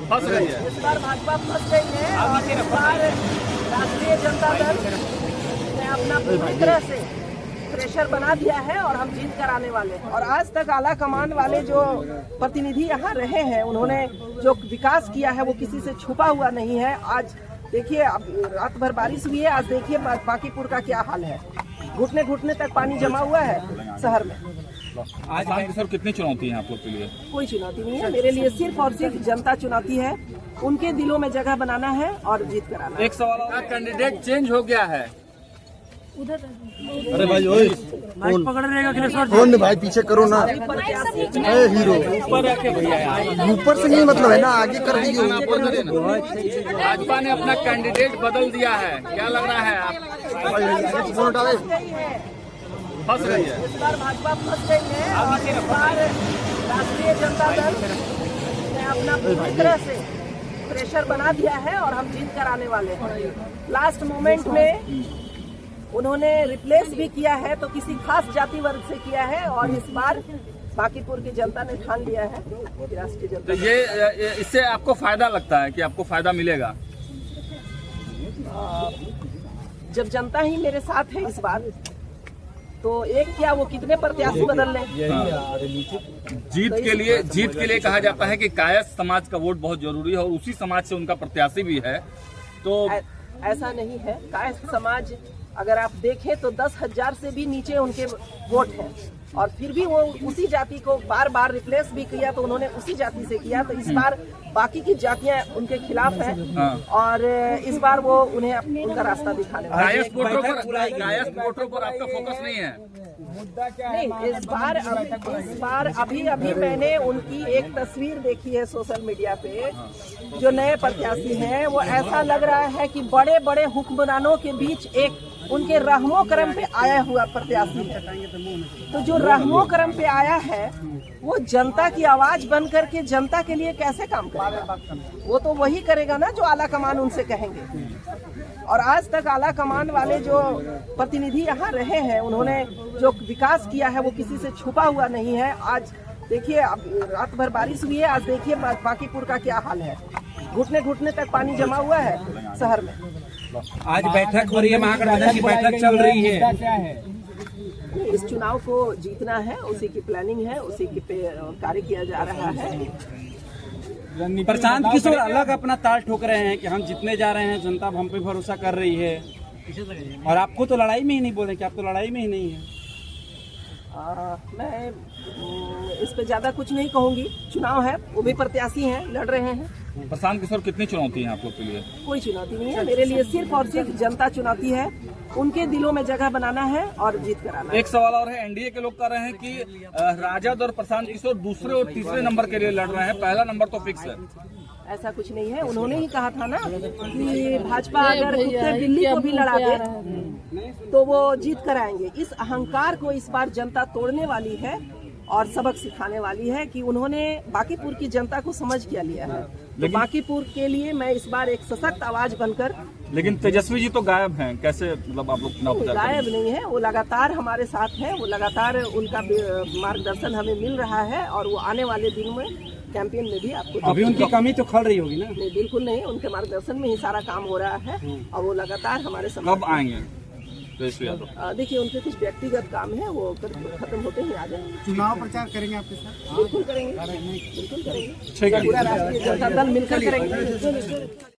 फंस गई है। इस बार भाजपा फंस गई है और इस बार राष्ट्रीय जनता दल ने अपना पूरी तरह से प्रेशर बना दिया है और हम जीत कर आने वाले हैं। और आज तक आला कमान वाले जो प्रतिनिधि यहाँ रहे हैं, उन्होंने जो विकास किया है वो किसी से छुपा हुआ नहीं है। आज देखिए, रात भर बारिश हुई है, आज देखिए बांकीपुर का क्या हाल है। घुटने घुटने तक पानी जमा हुआ है शहर में। आज सर कितनी चुनौती है आप लोग के लिए? कोई चुनौती नहीं है मेरे लिए, सिर्फ और सिर्फ जनता चुनौती है। उनके दिलों में जगह बनाना है और जीत कराना। एक सवाल, कैंडिडेट चेंज हो गया है। अरे भाई ओए पकड़ रहेगा फोन भाई पीछे करो ना। हीरो ऊपर से नहीं मतलब है ना, आगे कर दीजिए। भाजपा ने अपना कैंडिडेट बदल दिया है, क्या लग रहा है आप? फंस गई है। इस बार भाजपा फंस गई है और इस बार राष्ट्रीय जनता दल ने अपना पूरी तरह से प्रेशर बना दिया है और हम जीत कर आने वाले हैं। लास्ट मोमेंट में उन्होंने रिप्लेस भी किया है, तो किसी खास जाति वर्ग से किया है और इस बार बांकीपुर की जनता ने ठान लिया है राष्ट्रीय जनता। तो ये इससे आपको फायदा लगता है कि आपको फायदा मिलेगा? जब जनता ही मेरे साथ है इस बार, तो एक क्या वो कितने प्रत्याशी बदल लें। जीत के लिए कहा जाता है कि कायस्थ समाज का वोट बहुत जरूरी है और उसी समाज से उनका प्रत्याशी भी है। तो ऐसा नहीं है। कायस्थ समाज अगर आप देखें तो 10,000 से भी नीचे उनके वोट हैं और फिर भी वो उसी जाति को बार बार रिप्लेस भी किया, तो उन्होंने उसी जाति से किया। तो इस बार बाकी की जातियां उनके खिलाफ हैं और इस बार वो उन्हें उनका रास्ता दिखाने वाले। कायस्थ वोटरों पर आपका फोकस नहीं है? नहीं, इस बार अभी मैंने उनकी एक तस्वीर देखी है सोशल मीडिया पे। जो नए प्रत्याशी हैं वो ऐसा लग रहा है कि बड़े बड़े हुक्मरानों के बीच एक उनके रहमो करम पे आया हुआ प्रत्याशी है। तो जो रहमो करम पे आया है वो जनता की आवाज बन करके जनता के लिए कैसे काम करेगा? वो तो वही करेगा ना जो आला कमान उनसे कहेंगे। और आज तक आला कमान वाले जो प्रतिनिधि यहाँ रहे हैं, उन्होंने जो विकास किया है वो किसी से छुपा हुआ नहीं है। आज देखिए, रात भर बारिश हुई है, आज देखिए बांकीपुर का क्या हाल है। घुटने घुटने तक पानी जमा हुआ है शहर में। आज बैठक हो रही है, महागठबंधन की बैठक चल रही है। इस चुनाव को जीतना है, उसी की प्लानिंग है, उसी की पे कार्य किया जा रहा है। प्रशांत किशोर अलग अपना ताल ठोक रहे हैं कि हम जीतने जा रहे हैं, जनता हम पे भरोसा कर रही है। और आपको तो लड़ाई में ही नहीं बोले कि आप तो लड़ाई में ही नहीं है। मैं इस पे ज्यादा कुछ नहीं कहूंगी। चुनाव है, वो भी प्रत्याशी हैं, लड़ रहे हैं। प्रशांत किशोर कितनी चुनौती है आप लोग के लिए? कोई चुनौती नहीं है मेरे लिए, सिर्फ और सिर्फ जनता चुनौती है। उनके दिलों में जगह बनाना है और जीत कराना है। एक सवाल और है, एनडीए के लोग कह रहे हैं कि राजद और प्रशांत किशोर दूसरे और तीसरे नंबर के लिए लड़ रहे हैं, पहला नंबर तो फिक्स है। ऐसा कुछ नहीं है। उन्होंने ही कहा था ना कि भाजपा अगर कुत्ते बिल्ली को भी लड़ा दे तो वो जीत कर आएंगे। इस अहंकार को इस बार जनता तोड़ने वाली है और सबक सिखाने वाली है कि उन्होंने बांकीपुर की जनता को समझ किया लिया है। तो बांकीपुर के लिए मैं इस बार एक सशक्त आवाज बनकर। लेकिन तेजस्वी जी तो गायब हैं, कैसे मतलब आप लोग चुनाव प्रचार करेंगे? गायब नहीं है, वो लगातार हमारे साथ है, वो लगातार उनका मार्गदर्शन हमें मिल रहा है और वो आने वाले दिन में कैंपेन में भी आपको। अभी उनकी कमी तो खल रही होगी ना? नहीं, बिल्कुल नहीं, उनके मार्गदर्शन में ही सारा काम हो रहा है और वो लगातार हमारे साथ। कब आएंगे तेजस्वी यादव? देखिए, उनके कुछ व्यक्तिगत काम है, वो खत्म होते ही आ जाएंगे। चुनाव प्रचार करेंगे आपके साथ? बिल्कुल करेंगे, बिल्कुल करेंगे। पूरा राष्ट्रीय जनता दल मिलकर करेंगे।